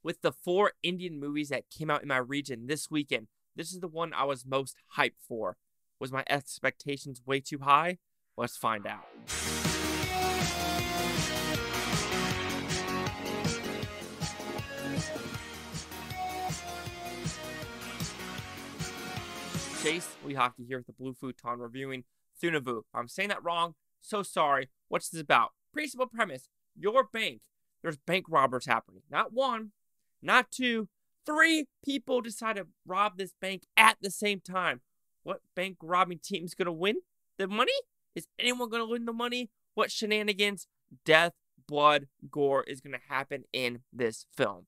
with the 4 Indian movies that came out in my region this weekend, this is the one I was most hyped for. Was my expectations way too high? Let's find out. Chase Lee Hockey here with the Blue Futon reviewing Thunivu. I'm saying that wrong. So sorry. What's this about? Pretty simple premise. Your bank. There's bank robbers happening. Not one, not two, 3 people decide to rob this bank at the same time. What bank robbing team is going to win the money? Is anyone going to win the money? What shenanigans, death, blood, gore is going to happen in this film?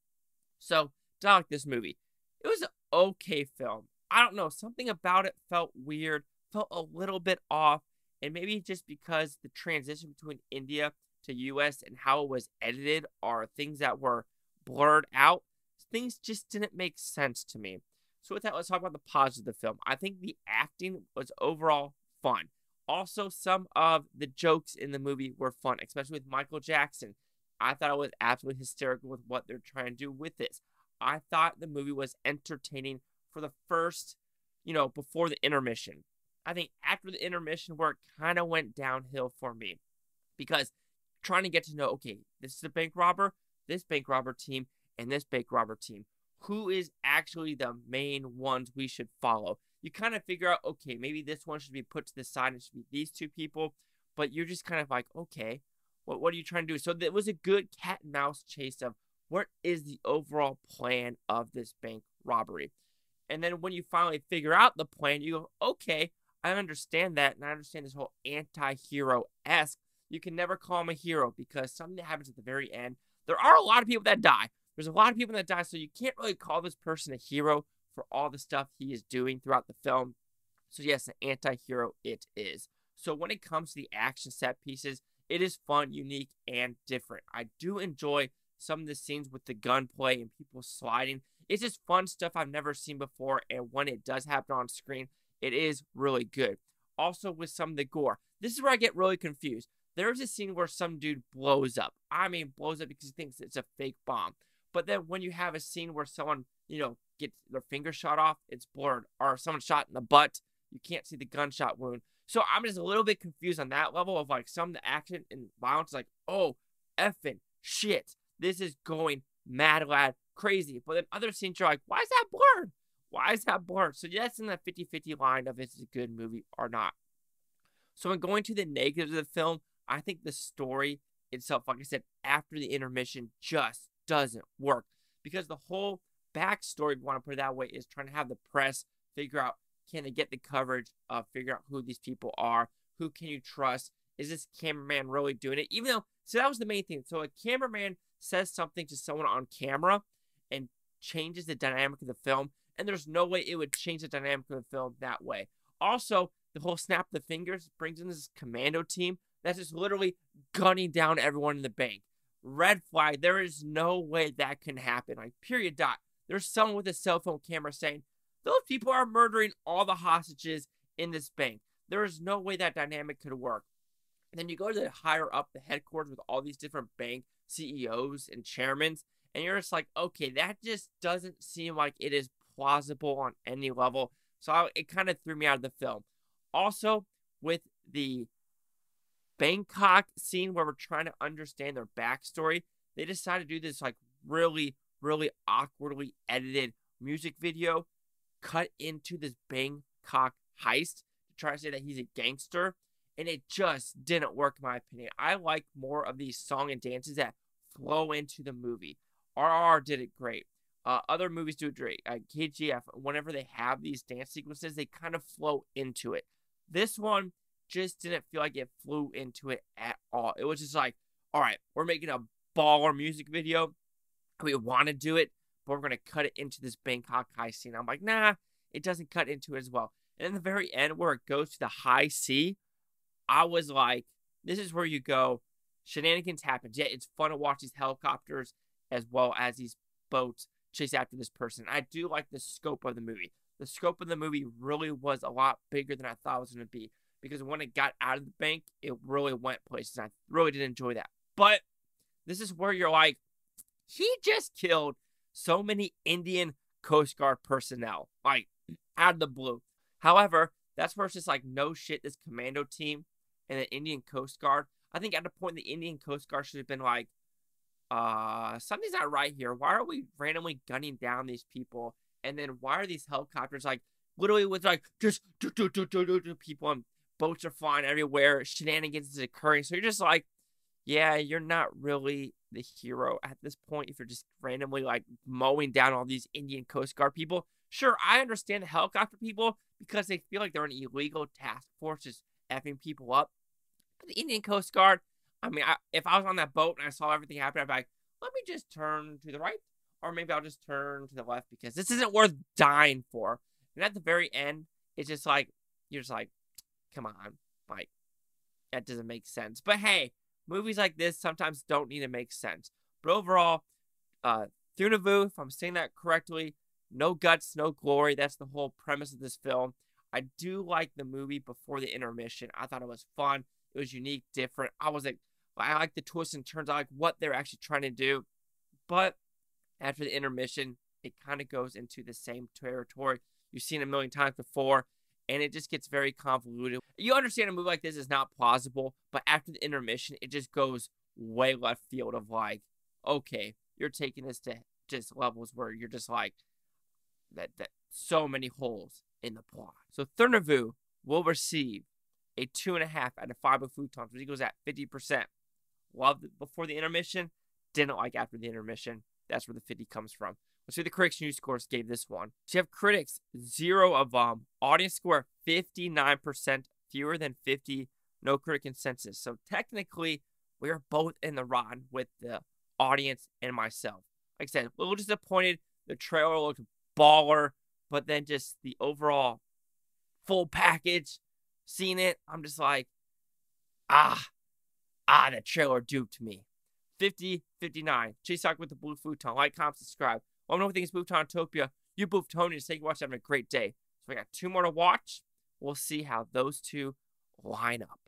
So, did I like this movie? It was an okay film. I don't know. Something about it felt weird, felt a little bit off, and maybe just because the transition between India to US and how it was edited are things that were blurred out. Things just didn't make sense to me. So with that, let's talk about the positives of the film. I think the acting was overall fun. Also, some of the jokes in the movie were fun, especially with Michael Jackson. I thought it was absolutely hysterical with what they're trying to do with this. I thought the movie was entertaining for the first, before the intermission. I think after the intermission where it kind of went downhill for me. Because trying to get to know, okay, this is a bank robber, this bank robber team, and this bank robber team. Who is actually the main ones we should follow? You kind of figure out, okay, maybe this one should be put to the side. It should be these 2 people. But you're just kind of like, okay, what are you trying to do? So it was a good cat and mouse chase of what is the overall plan of this bank robbery. And then when you finally figure out the plan, you go, okay, I understand that. And I understand this whole anti-hero-esque. You can never call him a hero because something that happens at the very end. There are a lot of people that die. There's a lot of people that die, so you can't really call this person a hero for all the stuff he is doing throughout the film. So yes, an anti-hero it is. So when it comes to the action set pieces, it is fun, unique, and different. I do enjoy some of the scenes with the gunplay and people sliding. It's just fun stuff I've never seen before, and when it does happen on screen, it is really good. Also with some of the gore. This is where I get really confused. There's a scene where some dude blows up. I mean, blows up because he thinks it's a fake bomb. But then when you have a scene where someone, gets their finger shot off, it's blurred. Or someone shot in the butt, you can't see the gunshot wound. So I'm just a little bit confused on that level of like some of the action and violence. Like, oh, effing shit. This is going mad lad crazy. But then other scenes you're like, why is that blurred? Why is that blurred? So that's in that 50-50 line of it's a good movie or not. So when going to the negatives of the film, I think the story itself, like I said, after the intermission just doesn't work. Because the whole backstory, if you want to put it that way, is trying to have the press figure out, can they get the coverage, figure out who these people are, who can you trust, is this cameraman really doing it? Even though, so that was the main thing. So a cameraman says something to someone on camera and changes the dynamic of the film, and there's no way it would change the dynamic of the film that way. Also, the whole snap the fingers brings in this commando team that's just literally gunning down everyone in the bank. Red flag. There is no way that can happen. Like, period, dot. There's someone with a cell phone camera saying, those people are murdering all the hostages in this bank. There is no way that dynamic could work. And then you go to the higher up, the headquarters with all these different bank CEOs and chairmen, and you're just like, okay, that just doesn't seem like it is plausible on any level. So it kind of threw me out of the film. Also, with the Bangkok scene where we're trying to understand their backstory, they decided to do this like really, really awkwardly edited music video cut into this Bangkok heist to try to say that he's a gangster, and it just didn't work in my opinion. I like more of these song and dances that flow into the movie. RRR did it great. Other movies do it great. KGF, whenever they have these dance sequences, they kind of flow into it. This one just didn't feel like it flew into it at all. It was just like, all right, we're making a baller music video. We want to do it, but we're going to cut it into this Bangkok high scene. I'm like, nah, it doesn't cut into it as well. And in the very end, where it goes to the high sea, I was like, this is where you go. Shenanigans happen. Yeah, it's fun to watch these helicopters as well as these boats chase after this person. I do like the scope of the movie. The scope of the movie really was a lot bigger than I thought it was going to be. Because when it got out of the bank, it really went places. I really did enjoy that. But this is where you're like, he just killed so many Indian Coast Guard personnel, like, out of the blue. However, that's where it's just like, no shit, this commando team and the Indian Coast Guard. I think at the point, the Indian Coast Guard should have been like, something's not right here. Why are we randomly gunning down these people? And then why are these helicopters, like, literally with, like, just people, and boats are flying everywhere, shenanigans is occurring. So you're just like, yeah, you're not really the hero at this point if you're just randomly, like, mowing down all these Indian Coast Guard people. Sure, I understand the helicopter people because they feel like they're an illegal task force just effing people up. But the Indian Coast Guard, I mean, if I was on that boat and I saw everything happen, I'd be like, let me just turn to the right, or maybe I'll just turn to the left because this isn't worth dying for. And at the very end, it's just like, you're just like, come on, like, that doesn't make sense. But hey, movies like this sometimes don't need to make sense. But overall, Thunivu, if I'm saying that correctly, no guts, no glory. That's the whole premise of this film. I do like the movie before the intermission. I thought it was fun. It was unique, different. I like the twists and turns. I like what they're actually trying to do. But after the intermission, it kind of goes into the same territory you've seen a million times before, and it just gets very convoluted. You understand a movie like this is not plausible, but after the intermission, it just goes way left field of like, okay, you're taking this to just levels where you're just like, that so many holes in the plot. So Thunivu will receive a 2.5 out of 5 of Futons, which equals at 50%. Loved it before the intermission, didn't like after the intermission. That's where the 50 comes from. Let's see what the critics' news scores gave this one. So you have critics, 0 of them. Audience score, 59%, fewer than 50. No critic consensus. So technically, we are both in the run with the audience and myself. Like I said, a little disappointed. The trailer looked baller, but then just the overall full package, seeing it, I'm just like, the trailer duped me. 50-59. Chase Talk with the Blue Futon. Like, comment, subscribe. Let me know what you think is Futontopia. You Buftonians, thank you for watching. Having a great day. So we got 2 more to watch. We'll see how those 2 line up.